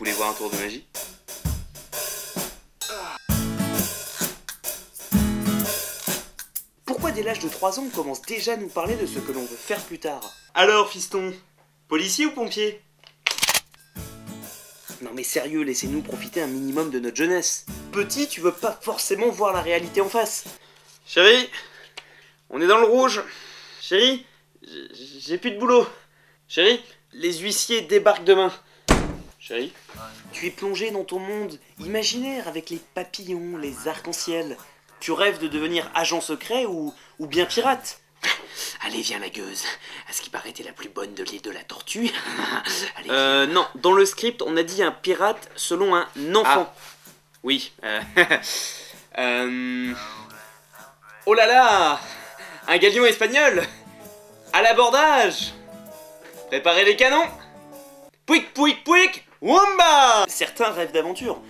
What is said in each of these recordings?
voulez voir un tour de magie? Pourquoi dès l'âge de 3 ans on commence déjà à nous parler de ce que l'on veut faire plus tard? Alors fiston, policier ou pompier? Non mais sérieux, laissez-nous profiter un minimum de notre jeunesse. Petit, tu veux pas forcément voir la réalité en face. Chérie, on est dans le rouge. Chérie, j'ai plus de boulot. Chérie, les huissiers débarquent demain. Chérie, tu es plongé dans ton monde imaginaire avec les papillons, les arcs-en-ciel. Tu rêves de devenir agent secret ou bien pirate. Allez, viens la gueuse. À ce qui paraît, t'es la plus bonne de l'île de la tortue. Allez, non, dans le script, on a dit un pirate selon un enfant. Ah. Oui. Oh là là, un galion espagnol. À l'abordage. Préparez les canons. Pouic, pouic, pouic, womba. Certains rêvent d'aventure.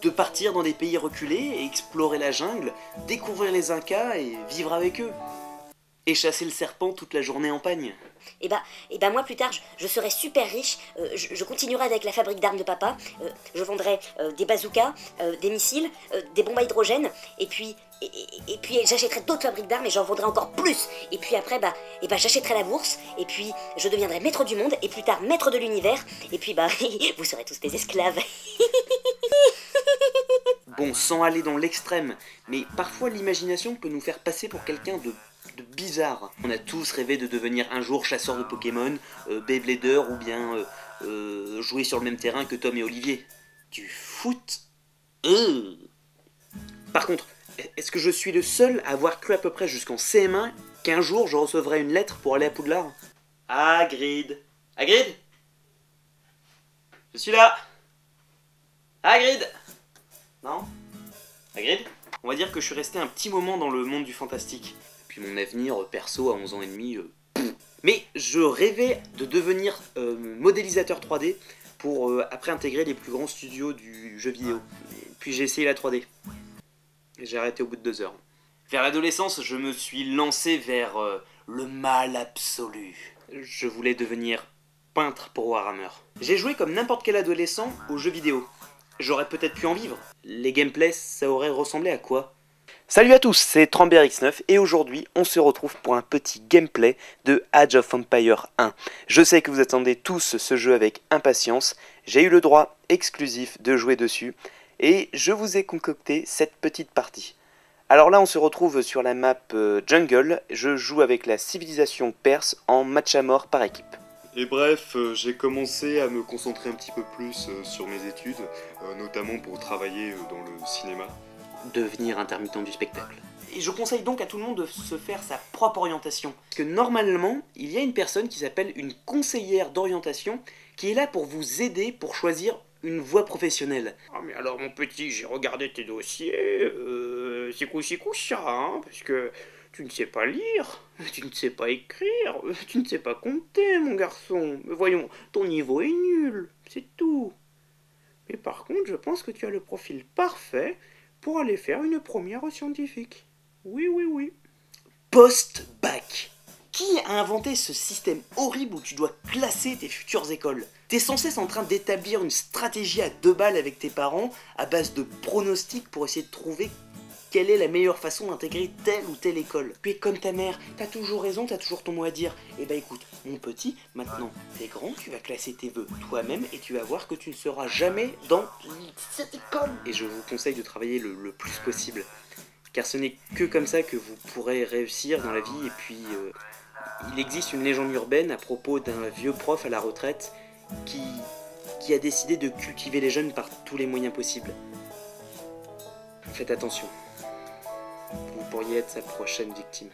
De partir dans des pays reculés, explorer la jungle, découvrir les Incas et vivre avec eux. Et chasser le serpent toute la journée en pagne. Et bah moi plus tard je serai super riche, je continuerai avec la fabrique d'armes de papa, je vendrai des bazookas, des missiles, des bombes à hydrogène, et puis j'achèterai d'autres fabriques d'armes et j'en vendrai encore plus. Et puis après j'achèterai la bourse, et puis je deviendrai maître du monde, et plus tard maître de l'univers, et puis vous serez tous des esclaves. Bon, sans aller dans l'extrême, mais parfois l'imagination peut nous faire passer pour quelqu'un de bizarre. On a tous rêvé de devenir un jour chasseur de Pokémon, Beyblader ou bien jouer sur le même terrain que Tom et Olivier. Du foot. Par contre, est-ce que je suis le seul à avoir cru à peu près jusqu'en CM1 qu'un jour je recevrais une lettre pour aller à Poudlard? Hagrid. Hagrid? Je suis là. Hagrid? Non? Hagrid? On va dire que je suis resté un petit moment dans le monde du fantastique. Puis mon avenir perso à 11 ans et demi... Mais je rêvais de devenir modélisateur 3D pour après intégrer les plus grands studios du jeu vidéo. Puis j'ai essayé la 3D. Et j'ai arrêté au bout de 2 heures. Vers l'adolescence, je me suis lancé vers le mal absolu. Je voulais devenir peintre pour Warhammer. J'ai joué comme n'importe quel adolescent aux jeux vidéo. J'aurais peut-être pu en vivre. Les gameplays, ça aurait ressemblé à quoi? Salut à tous, c'est Trambert X9 et aujourd'hui on se retrouve pour un petit gameplay de Age of Empires 1. Je sais que vous attendez tous ce jeu avec impatience, j'ai eu le droit exclusif de jouer dessus et je vous ai concocté cette petite partie. Alors là on se retrouve sur la map Jungle, je joue avec la civilisation perse en match à mort par équipe. Et bref, j'ai commencé à me concentrer un petit peu plus sur mes études, notamment pour travailler dans le cinéma. Devenir intermittent du spectacle. Et je conseille donc à tout le monde de se faire sa propre orientation. Parce que normalement, il y a une personne qui s'appelle une conseillère d'orientation qui est là pour vous aider pour choisir une voie professionnelle. Ah mais alors mon petit, j'ai regardé tes dossiers, c'est quoi ça, hein, parce que tu ne sais pas lire, tu ne sais pas écrire, tu ne sais pas compter mon garçon. Mais voyons, ton niveau est nul, c'est tout. Mais par contre, je pense que tu as le profil parfait pour aller faire une première scientifique. Oui, oui, oui. Post-bac. Qui a inventé ce système horrible où tu dois classer tes futures écoles? T'es sans cesse en train d'établir une stratégie à 2 balles avec tes parents à base de pronostics pour essayer de trouver quelle est la meilleure façon d'intégrer telle ou telle école. Tu es comme ta mère, t'as toujours raison, t'as toujours ton mot à dire. Eh ben écoute, mon petit, maintenant t'es grand, tu vas classer tes vœux toi-même et tu vas voir que tu ne seras jamais dans cette école. Et je vous conseille de travailler le plus possible, car ce n'est que comme ça que vous pourrez réussir dans la vie. Et puis, il existe une légende urbaine à propos d'un vieux prof à la retraite qui a décidé de cultiver les jeunes par tous les moyens possibles. Faites attention. Vous pourriez être sa prochaine victime.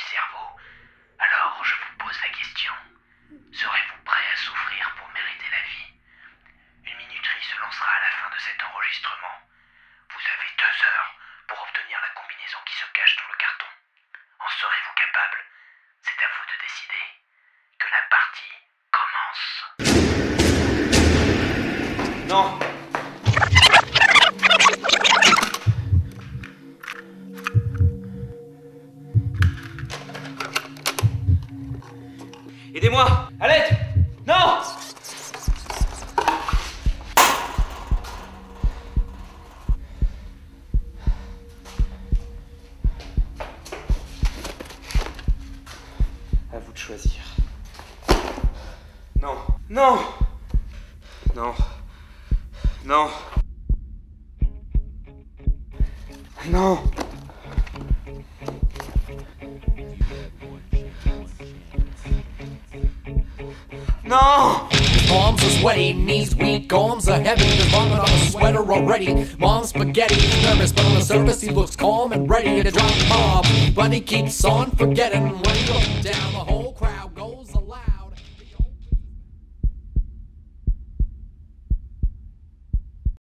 cerveau. Alors, je vous pose la question. Serez-vous prêt à souffrir pour mériter la vie? Une minuterie se lancera à la fin de cet enregistrement. Vous avez 2 heures pour obtenir la combinaison qui se cache dans le carton. En serez-vous capable? C'est à vous de décider. Que la partie commence. Non. Aidez-moi! À l'aide! Non! À vous de choisir. Non! Non! Non! Non! Non! Non! Palms are sweaty, knees weak, arms are heavy. There's vomit on the sweater already. Mom's spaghetti, he's nervous, but on the surface he looks calm and ready to drop a bomb. But he keeps on forgetting when he looks down the hole.